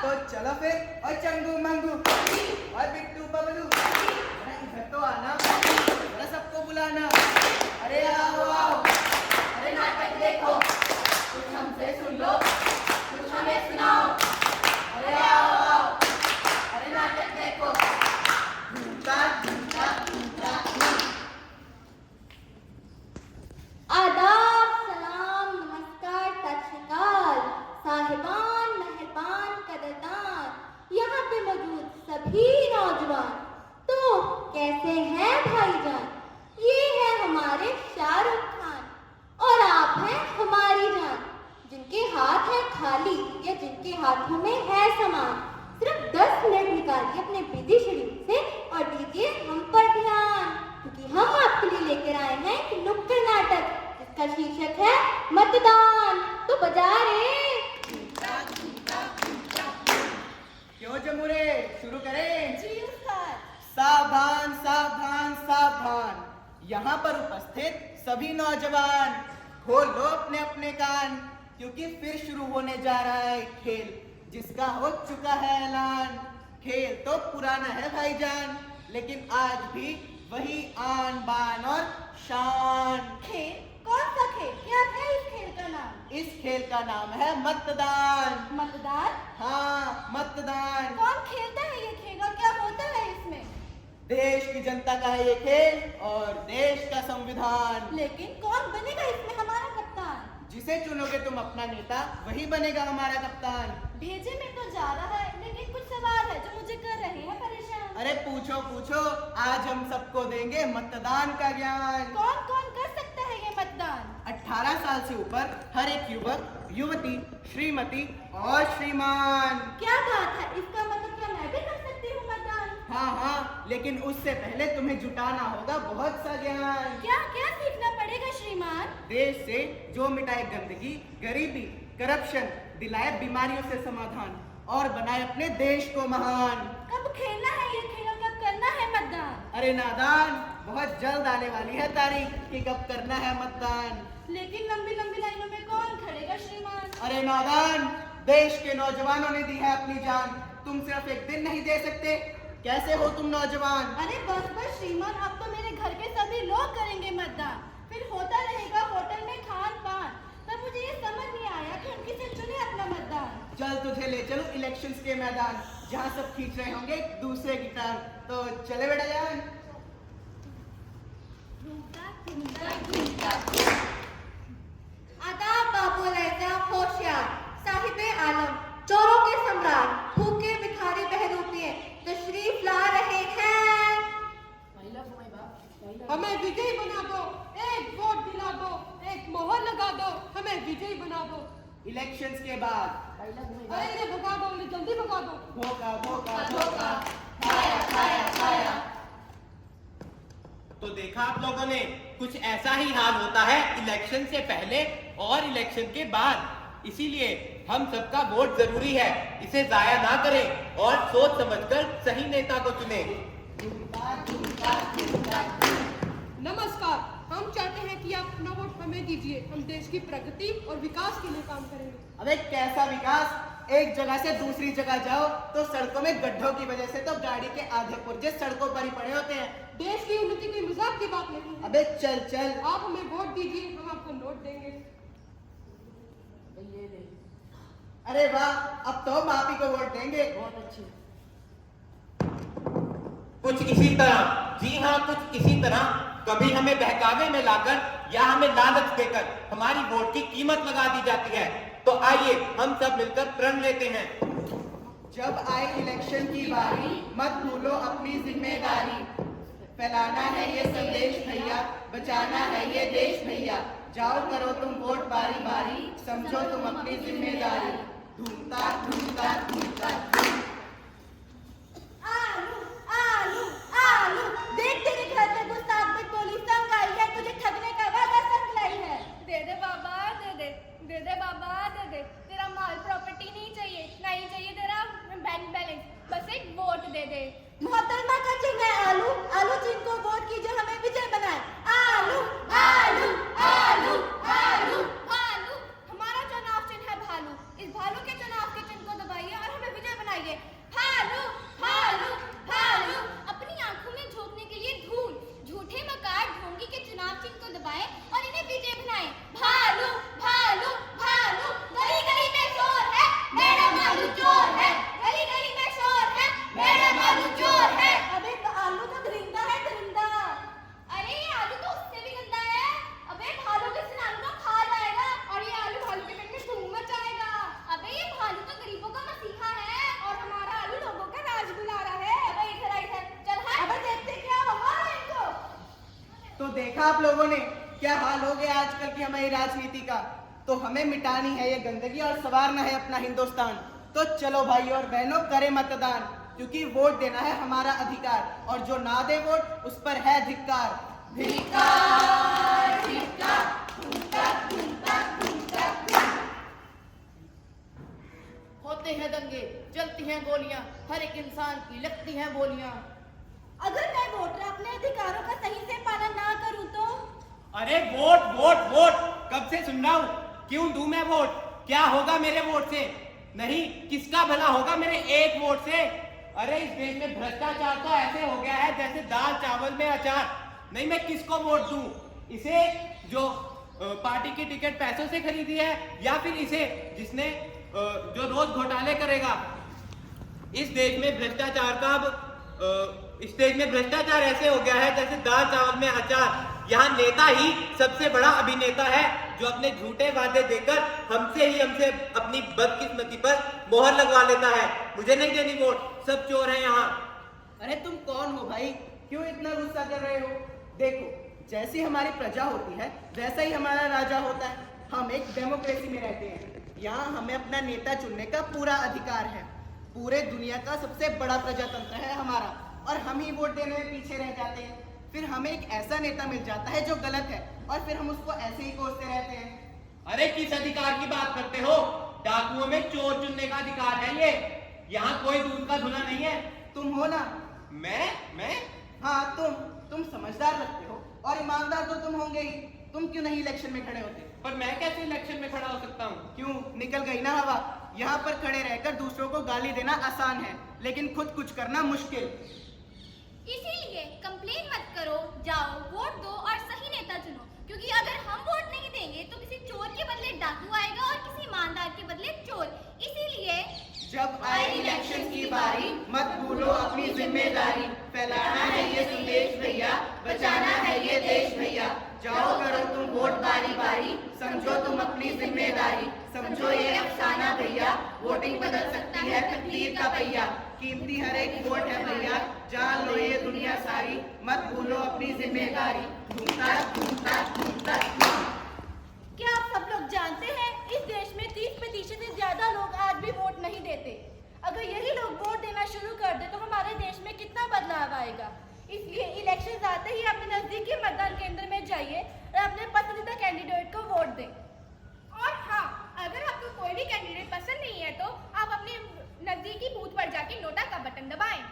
तो चलो फिर और चंगू मंगू और बिट्टू बबलू जरा इधर तो आना, जरा सबको बुलाना। अरे आओ आओ, अरे नाटक देखो, कुछ हमसे सुन लो, कुछ हमें सुनाओ। अरे आओ आओ, अरे नाटक देखो। झूठा झूठा झूठा। आदाब, सलाम, नमस्कार, सत श्री अकाल, साहिबान, मेहरबान, कदरदान, यहाँ पे मौजूद सभी नौजवान। तो कैसे हैं भाईजान? ये है हमारे शाहरुख खान और आप हैं हमारी जान, जिनके हाथ है खाली या जिनके हाथों में है सामान। सिर्फ 10 मिनट निकालिए अपने बिजी शेड्यूल से और दीजिए हम पर ध्यान, क्योंकि हम आपके लिए लेकर आए हैं एक नुक्कड़ नाटक जिसका शीर्षक है मतदान। तो बजा रे। क्यों जमुरे, शुरू करें? जी उस्ताद। सावधान सावधान सावधान, यहाँ पर उपस्थित सभी नौजवान खोल लो अपने अपने कान, क्योंकि फिर शुरू होने जा रहा है खेल जिसका हो चुका है ऐलान। खेल तो पुराना है भाईजान, लेकिन आज भी वही आन बान और शान। खेल? कौन सा खेल? क्या है इस खेल का नाम? इस खेल का नाम है मतदान। मतदान? हाँ, मतदान। कौन खेलता है ये खेल और क्या होता है इसमें? देश की जनता का है ये खेल और देश का संविधान। लेकिन कौन बनेगा इसमें हमारा कप्तान? जिसे चुनोगे तुम अपना नेता, वही बनेगा हमारा कप्तान। भेजे में तो जा रहा है, लेकिन कुछ सवाल है जो मुझे कर रहे हैं परेशान। अरे पूछो पूछो, आज हम सबको देंगे मतदान का ज्ञान। कौन कौन कर सकता है ये मतदान? 18 साल से ऊपर हर एक युवक, युवती, श्रीमती और श्रीमान। क्या बात है, इसका मतलब क्या मैं भी कर सकती हूँ मतदान? हाँ हाँ, लेकिन उससे पहले तुम्हें जुटाना होगा बहुत सा ज्ञान। क्या क्या सीखना पड़ेगा श्रीमान? देश से जो मिटाए गंदगी, गरीबी, करप्शन, दिलाए बीमारियों से समाधान और बनाए अपने देश को महान। कब खेलना है ये खेल और कब करना है मतदान? अरे नादान, बहुत जल्द आने वाली है तारीख कि कब करना है मतदान। लेकिन लंबी लंबी लाइनों में कौन खड़ेगा श्रीमान? अरे नादान, देश के नौजवानों ने दी है अपनी जान, तुम सिर्फ एक दिन नहीं दे सकते। कैसे हो तुम नौजवान? अरे बस बस श्रीमान, अब तो मेरे घर के सभी लोग करेंगे मतदान, फिर होता रहेगा होटल में खान पान। पर मुझे ये समझ नहीं आया कि हम किसे चुने अपना मतदान। चल तुझे ले चलो इलेक्शंस के मैदान, जहाँ सब खींच रहे होंगे एक दूसरे की टांग। तो चले बेटा जान। आदाब बाबू लहजा होशियार, साहिबे आलम, चोरों के सम्राट, भूखे भिखारी बहरूपिये तशरीफ ला रहे हैं। हमें विजयी बना दो, एक वोट दिला दो, एक मोहर लगा दो, हमें विजयी बना दो। इलेक्शंस के बाद अरे इन्हें भगा दो, इन्हें जल्दी भगा दो। धोखा धोखा धोखा। खाया खाया खाया। तो देखा आप लोगों ने, कुछ ऐसा ही हाल होता है इलेक्शन से पहले और इलेक्शन के बाद। इसीलिए हम सबका वोट जरूरी है, इसे जाया ना करें और सोच समझकर सही नेता को चुनें। नमस्कार, हम चाहते हैं कि आप अपना वोट हमें दीजिए, हम देश की प्रगति और विकास के लिए काम करेंगे। अबे कैसा विकास? एक जगह से दूसरी जगह जाओ तो सड़कों में गड्ढों की वजह से तो गाड़ी के आधे पुर्जे सड़कों पर ही पड़े होते हैं। देश की उन्नति कोई मजाक की बात नहीं है। अबे चल चल। आप हमें वोट दीजिए, हम आपको नोट देंगे। अरे वाह, अब तो हम आप ही को वोट देंगे। बहुत अच्छी। कुछ इसी तरह, जी हाँ कुछ इसी तरह, कभी हमें बहकावे में लाकर या हमें लालच देकर हमारी वोट की कीमत लगा दी जाती है। तो आइए हम सब मिलकर प्रण लेते हैं। जब आए इलेक्शन की बारी, मत भूलो अपनी जिम्मेदारी। फैलाना है ये संदेश भैया, बचाना है ये देश भैया। जाओ करो तुम वोट बारी बारी, समझो तुम अपनी जिम्मेदारी। धूमता धूमता धूमता। आलू आलू आलू, देख तेरे घर में गुस्ताख में टोली संग आई है, तुझे ठगने का वादा संग लाई है। दे दे बाबा दे दे, दे दे बाबा दे दे। तेरा माल प्रॉपर्टी नहीं चाहिए, नहीं चाहिए तेरा बैंक बैलेंस, बस एक वोट दे दे। मोहतरमा का चिन्ह है आलू, आलू चिन्ह को वोट कीजिए, हमें विजय बनाए। आलू आलू आलू आलू भालू, हमारा चुनाव चिन्ह है भालू। इस भालू के चुनाव के चिन्ह को दबाइए और हमें देखा आप लोगों ने क्या हाल हो गया आजकल की हमारी राजनीति का। तो हमें मिटानी है ये गंदगी और संवारना है अपना हिंदुस्तान। तो चलो भाई और बहनों, करें मतदान, क्योंकि वोट देना है हमारा अधिकार, और जो ना दे वोट उस पर है धिक्कार। धिक्कार, धिक्कार, धुमका, धुमका, धुमका, धुमका। होते हैं दंगे, चलती हैं गोलियां, हर एक इंसान की लगती हैं बोलियां। अगर मैं वोटर अपने अधिकारों का सही से पालन ना करूं तो? अरे वोट वोट वोट, कब से सुन रहा हूँ, क्यों दूं मैं वोट? क्या होगा मेरे वोट से? नहीं, किसका भला होगा मेरे एक वोट से? अरे इस देश में भ्रष्टाचार तो ऐसे हो गया है जैसे दाल चावल में अचार। नहीं, मैं किसको वोट दूं? इसे जो पार्टी की टिकट पैसों से खरीदी है, या फिर इसे जिसने जो रोज घोटाले करेगा? इस देश में भ्रष्टाचार का इस देश में भ्रष्टाचार ऐसे हो गया है जैसे दाल चावल में अचार। यहाँ नेता ही सबसे बड़ा अभिनेता है जो अपने झूठे वादे देकर हमसे अपनी बदकिस्मती पर मोहर लगवा लेता है। मुझे नहीं देनी वोट, सब चोर हैं यहाँ। अरे तुम कौन हो भाई, क्यों इतना गुस्सा कर रहे हो? देखो, जैसी हमारी प्रजा होती है वैसा ही हमारा राजा होता है। हम एक डेमोक्रेसी में रहते हैं, यहाँ हमें अपना नेता चुनने का पूरा अधिकार है। पूरे दुनिया का सबसे बड़ा प्रजातंत्र है हमारा, और हम ही वोट देने में पीछे रह जाते हैं। फिर हमें एक ऐसा नेता मिल जाता है जो गलत है, और फिर हम उसको ऐसे ही कोसते रहते हैं। अरे किस अधिकार की बात करते हो? डाकुओं में चोर चुनने का अधिकार है ये। यहाँ कोई दूध का धुला नहीं है। तुम हो ना? मैं? हाँ तुम समझदार लगते हो, और ईमानदार तो तुम होंगे ही। तुम क्यों नहीं इलेक्शन में खड़े होते? पर मैं कैसे इलेक्शन में खड़ा हो सकता हूँ? क्यों, निकल गई ना हवा? यहाँ पर खड़े रहकर दूसरों को गाली देना आसान है, लेकिन खुद कुछ करना मुश्किल। इसीलिए कंप्लेन मत करो, जाओ वोट दो और सही नेता चुनो, क्योंकि अगर हम वोट नहीं देंगे तो किसी चोर के बदले डाकू आएगा और किसी ईमानदार के बदले चोर। इसीलिए जब आए इलेक्शन की बारी, मत भूलो अपनी जिम्मेदारी। फैलाना है ये संदेश भैया, बचाना है ये देश भैया। जाओ करो तुम वोट बारी बारी, समझो तुम अपनी जिम्मेदारी। समझो ये अफसाना भैया, वोटिंग बदल सकती है तकदीर का पहिया। कीमती हर एक वोट है भैया, जान लो ये दुनिया सारी। मत भूलो अपनी जिम्मेदारी। घूमता घूमता घूमता। क्या आप सब लोग जानते हैं इस देश में 30% से ज्यादा लोग आज भी वोट नहीं देते। अगर यही लोग वोट देना शुरू कर दे तो हमारे देश में कितना बदलाव आएगा। इसलिए इलेक्शन आते ही अपने नजदीकी मतदान केंद्र में जाइए और अपने पसंदीदा कैंडिडेट को वोट दें। और हाँ, अगर आपको कोई भी कैंडिडेट पसंद नहीं है तो आप अपने नजदीकी बूथ पर जाके नोटा का बटन दबाएं।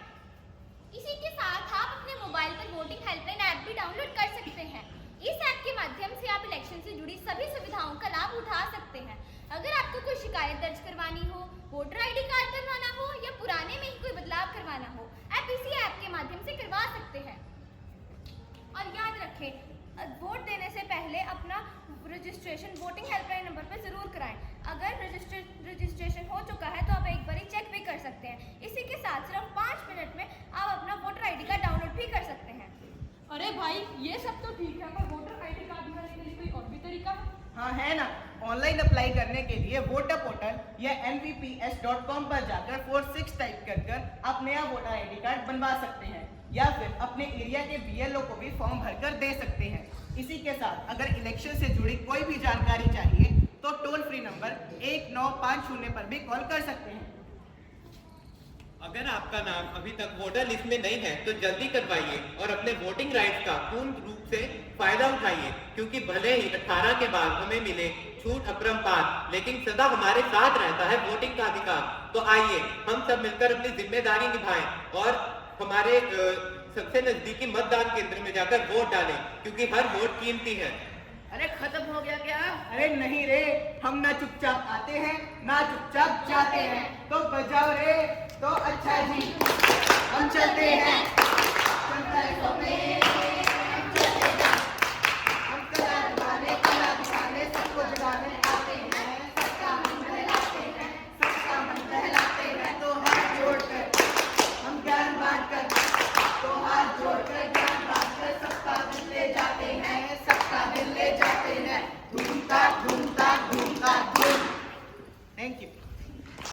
इसी के साथ आप अपने मोबाइल पर वोटिंग हेल्पलाइन ऐप भी डाउनलोड कर सकते हैं। इस ऐप के माध्यम से आप इलेक्शन से जुड़ी सभी सुविधाओं का लाभ उठा सकते हैं। अगर आपको कोई शिकायत दर्ज करवानी हो, वोटर ID कार्ड करवाना हो या पुराने में ही कोई बदलाव करवाना हो, आप इसी ऐप के माध्यम से करवा सकते हैं। और याद रखें, वोट देने से पहले अपना रजिस्ट्रेशन वोटिंग हेल्पलाइन नंबर पर जरूर कराएं। अगर रजिस्ट्रेशन हो चुका है तो आप एक बार चेक भी कर सकते हैं। इसी के साथ सिर्फ 5 मिनट में आप अपना वोटर ID कार्ड डाउनलोड भी कर सकते हैं। अरे भाई, ये सब तो ठीक है, पर वोटर ID कार्ड बनाने के लिए कोई और भी तरीका है? हाँ है ना। ऑनलाइन अप्लाई करने के लिए वोटर पोर्टल या nvps.com पर जाकर 46 टाइप कर आप नया वोटर ID कार्ड बनवा सकते हैं, या फिर अपने एरिया के BLO को भी फॉर्म भरकर दे सकते हैं। इसी के साथ अगर इलेक्शन से जुड़ी कोई भी जानकारी चाहिए तो टोल फ्री नंबर 1950 पर भी कॉल कर सकते हैं। अगर आपका नाम अभी तक वोटर लिस्ट में नहीं है तो जल्दी करवाइए और अपने वोटिंग राइट्स का पूर्ण रूप से फायदा उठाइए, क्योंकि भले ही 18 के बाद हमें मिले छूट अपरंपार, लेकिन सदा हमारे साथ रहता है वोटिंग का अधिकार। तो आइए हम सब मिलकर अपनी जिम्मेदारी निभाएं और हमारे सबसे नजदीकी मतदान केंद्र में जाकर वोट डालें, क्योंकि हर वोट कीमती है। अरे खत्म हो गया क्या? अरे नहीं रे, हम ना चुपचाप आते हैं ना चुपचाप जाते हैं। तो बजाओ रे, तो अच्छा जी, हम चलते हैं।